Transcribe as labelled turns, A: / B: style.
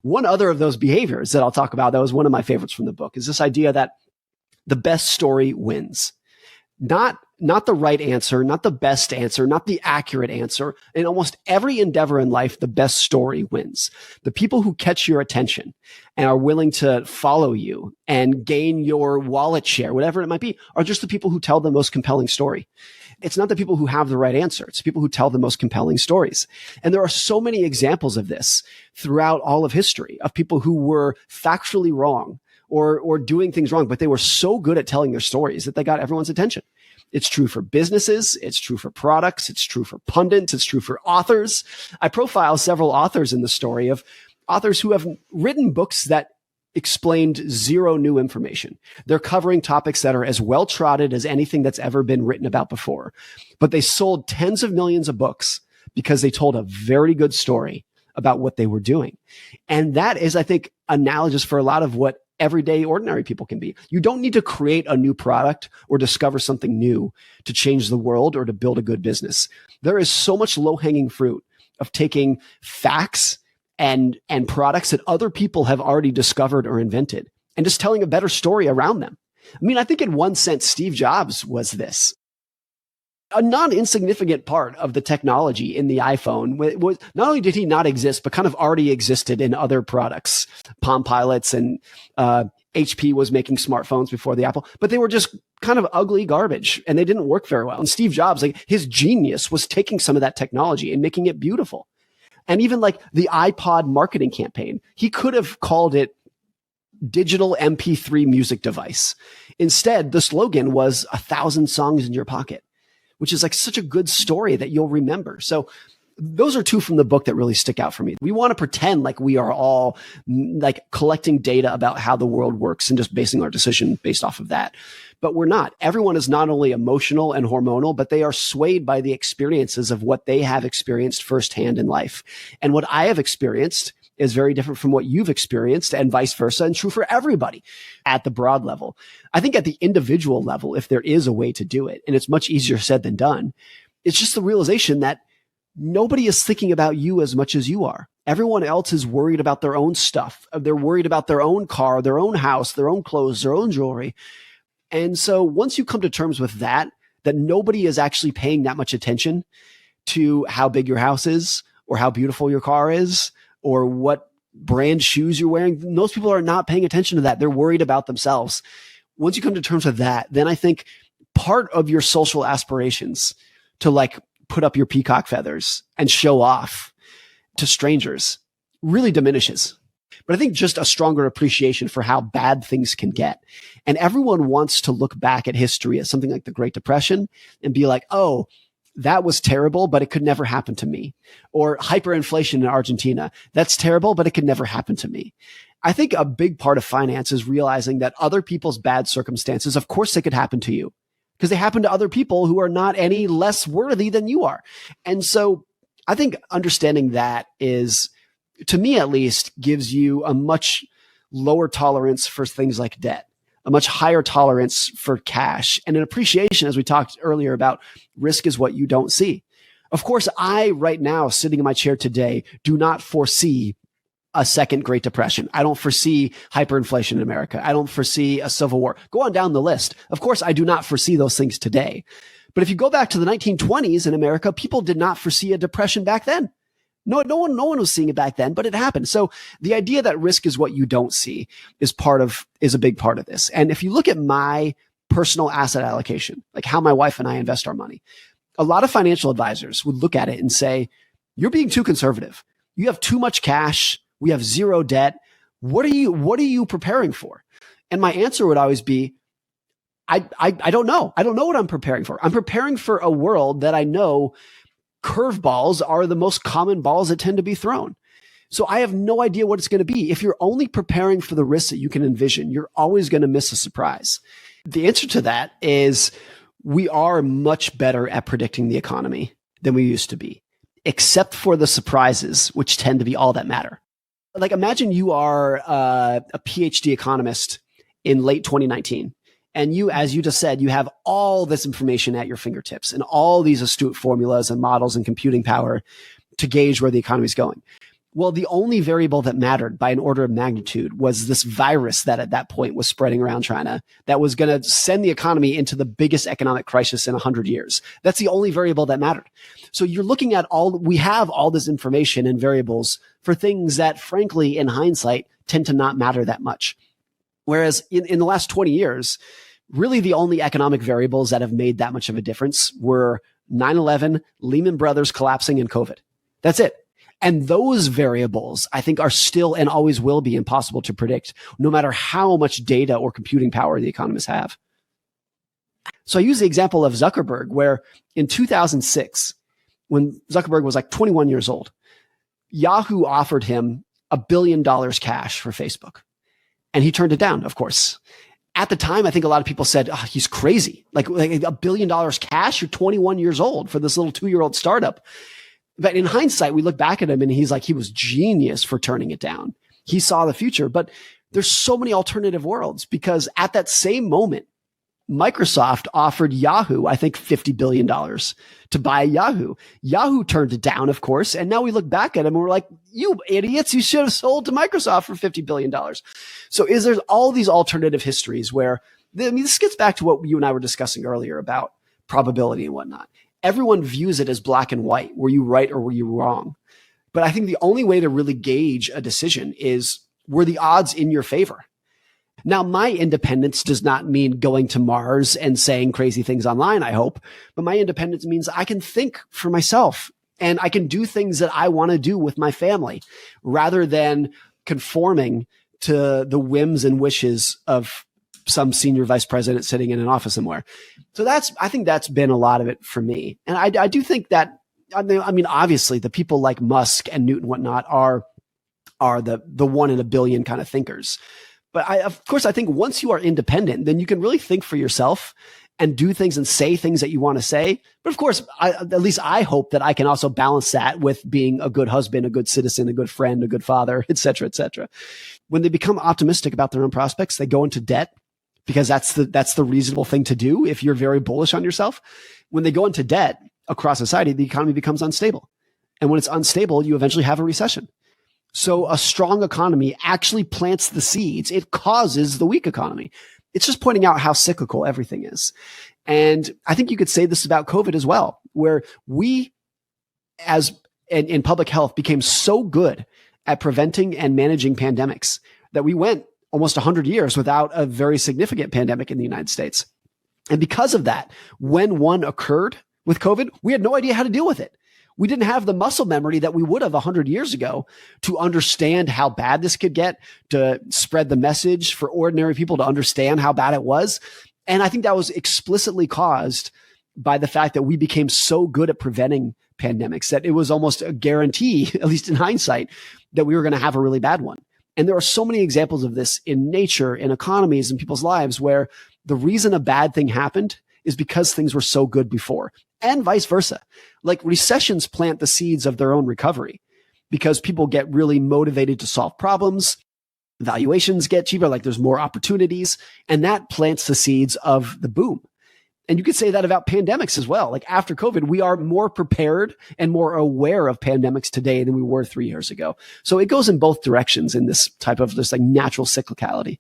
A: One other of those behaviors that I'll talk about that was one of my favorites from the book is this idea that the best story wins. Not the right answer, not the best answer, not the accurate answer. In almost every endeavor in life, the best story wins. The people who catch your attention and are willing to follow you and gain your wallet share, whatever it might be, are just the people who tell the most compelling story. It's not the people who have the right answer. It's the people who tell the most compelling stories. And there are so many examples of this throughout all of history of people who were factually wrong or doing things wrong, but they were so good at telling their stories that they got everyone's attention. It's true for businesses. It's true for products. It's true for pundits. It's true for authors. I profile several authors in the story of authors who have written books that explained zero new information. They're covering topics that are as well trodden as anything that's ever been written about before. But they sold tens of millions of books because they told a very good story about what they were doing. And that is, I think, analogous for a lot of what everyday ordinary people can be. You don't need to create a new product or discover something new to change the world or to build a good business. There is so much low-hanging fruit of taking facts and products that other people have already discovered or invented and just telling a better story around them. I mean, I think in one sense, Steve Jobs was this. A non-insignificant part of the technology in the iPhone was not only did he not exist, but kind of already existed in other products. Palm Pilots and HP was making smartphones before the Apple, but they were just kind of ugly garbage and they didn't work very well. And Steve Jobs, like his genius was taking some of that technology and making it beautiful. And even like the iPod marketing campaign, he could have called it digital MP3 music device. Instead, the slogan was 1,000 songs in your pocket, which is like such a good story that you'll remember. So those are two from the book that really stick out for me. We want to pretend like we are all like collecting data about how the world works and just basing our decision based off of that. But we're not. Everyone is not only emotional and hormonal, but they are swayed by the experiences of what they have experienced firsthand in life. And what I have experienced is very different from what you've experienced and vice versa, and true for everybody at the broad level. I think at the individual level, if there is a way to do it, and it's much easier said than done, it's just the realization that nobody is thinking about you as much as you are. Everyone else is worried about their own stuff. They're worried about their own car, their own house, their own clothes, their own jewelry. And so once you come to terms with that nobody is actually paying that much attention to how big your house is or how beautiful your car is or what brand shoes you're wearing, most people are not paying attention to that. They're worried about themselves. Once you come to terms with that, then I think part of your social aspirations to like put up your peacock feathers and show off to strangers really diminishes. But I think just a stronger appreciation for how bad things can get. And everyone wants to look back at history as something like the Great Depression and be like, oh, that was terrible, but it could never happen to me. Or hyperinflation in Argentina. That's terrible, but it could never happen to me. I think a big part of finance is realizing that other people's bad circumstances, of course, they could happen to you because they happen to other people who are not any less worthy than you are. And so I think understanding that is, to me at least, gives you a much lower tolerance for things like debt, a much higher tolerance for cash, and an appreciation, as we talked earlier, about risk is what you don't see. Of course, I, right now, sitting in my chair today, do not foresee a second Great Depression. I don't foresee hyperinflation in America. I don't foresee a civil war. Go on down the list. Of course, I do not foresee those things today. But if you go back to the 1920s in America, people did not foresee a depression back then. No one was seeing it back then, but it happened. So the idea that risk is what you don't see is a big part of this. And if you look at my personal asset allocation, like how my wife and I invest our money, a lot of financial advisors would look at it and say, you're being too conservative. You have too much cash. We have zero debt. What are you preparing for? And my answer would always be, I don't know. I don't know what I'm preparing for. I'm preparing for a world that I know curveballs are the most common balls that tend to be thrown. So I have no idea what it's going to be. If you're only preparing for the risks that you can envision, you're always going to miss a surprise. The answer to that is we are much better at predicting the economy than we used to be, except for the surprises, which tend to be all that matter. Like imagine you are a PhD economist in late 2019. And you, as you just said, you have all this information at your fingertips and all these astute formulas and models and computing power to gauge where the economy is going. Well, the only variable that mattered by an order of magnitude was this virus that at that point was spreading around China that was going to send the economy into the biggest economic crisis in 100 years. That's the only variable that mattered. So you're looking at we have all this information and variables for things that, frankly, in hindsight, tend to not matter that much. Whereas in the last 20 years, really the only economic variables that have made that much of a difference were 9/11, Lehman Brothers collapsing, and COVID. That's it. And those variables, I think, are still and always will be impossible to predict, no matter how much data or computing power the economists have. So I use the example of Zuckerberg, where in 2006, when Zuckerberg was like 21 years old, Yahoo offered him $1 billion cash for Facebook. And he turned it down, of course. At the time, I think a lot of people said, oh, he's crazy. Like $1 billion cash? You're 21 years old for this little 2-year-old startup. But in hindsight, we look back at him and he's like, he was genius for turning it down. He saw the future, but there's so many alternative worlds because at that same moment, Microsoft offered Yahoo, I think $50 billion to buy Yahoo. Yahoo turned it down, of course. And now we look back at him and we're like, you idiots, you should have sold to Microsoft for $50 billion. So there's all these alternative histories where, this gets back to what you and I were discussing earlier about probability and whatnot. Everyone views it as black and white. Were you right or were you wrong? But I think the only way to really gauge a decision is, were the odds in your favor? Now, my independence does not mean going to Mars and saying crazy things online, I hope. But my independence means I can think for myself and I can do things that I want to do with my family rather than conforming to the whims and wishes of some senior vice president sitting in an office somewhere. So I think that's been a lot of it for me. And I do think that, I mean, obviously the people like Musk and Newton and whatnot are the 1 in a billion kind of thinkers. But of course, I think once you are independent, then you can really think for yourself and do things and say things that you want to say. But of course, at least I hope that I can also balance that with being a good husband, a good citizen, a good friend, a good father, et cetera, et cetera. When they become optimistic about their own prospects, they go into debt, because that's the reasonable thing to do if you're very bullish on yourself. When they go into debt across society, the economy becomes unstable. And when it's unstable, you eventually have a recession. So a strong economy actually plants the seeds. It causes the weak economy. It's just pointing out how cyclical everything is. And I think you could say this about COVID as well, where we in public health became so good at preventing and managing pandemics that we went almost 100 years without a very significant pandemic in the United States. And because of that, when one occurred with COVID, we had no idea how to deal with it. We didn't have the muscle memory that we would have 100 years ago to understand how bad this could get, to spread the message for ordinary people to understand how bad it was. And I think that was explicitly caused by the fact that we became so good at preventing pandemics that it was almost a guarantee, at least in hindsight, that we were going to have a really bad one. And there are so many examples of this in nature, in economies, in people's lives, where the reason a bad thing happened is because things were so good before, and vice versa. Like recessions plant the seeds of their own recovery because people get really motivated to solve problems. Valuations get cheaper, like there's more opportunities, and that plants the seeds of the boom. And you could say that about pandemics as well. Like after COVID, we are more prepared and more aware of pandemics today than we were 3 years ago. So it goes in both directions in this type of just like natural cyclicality.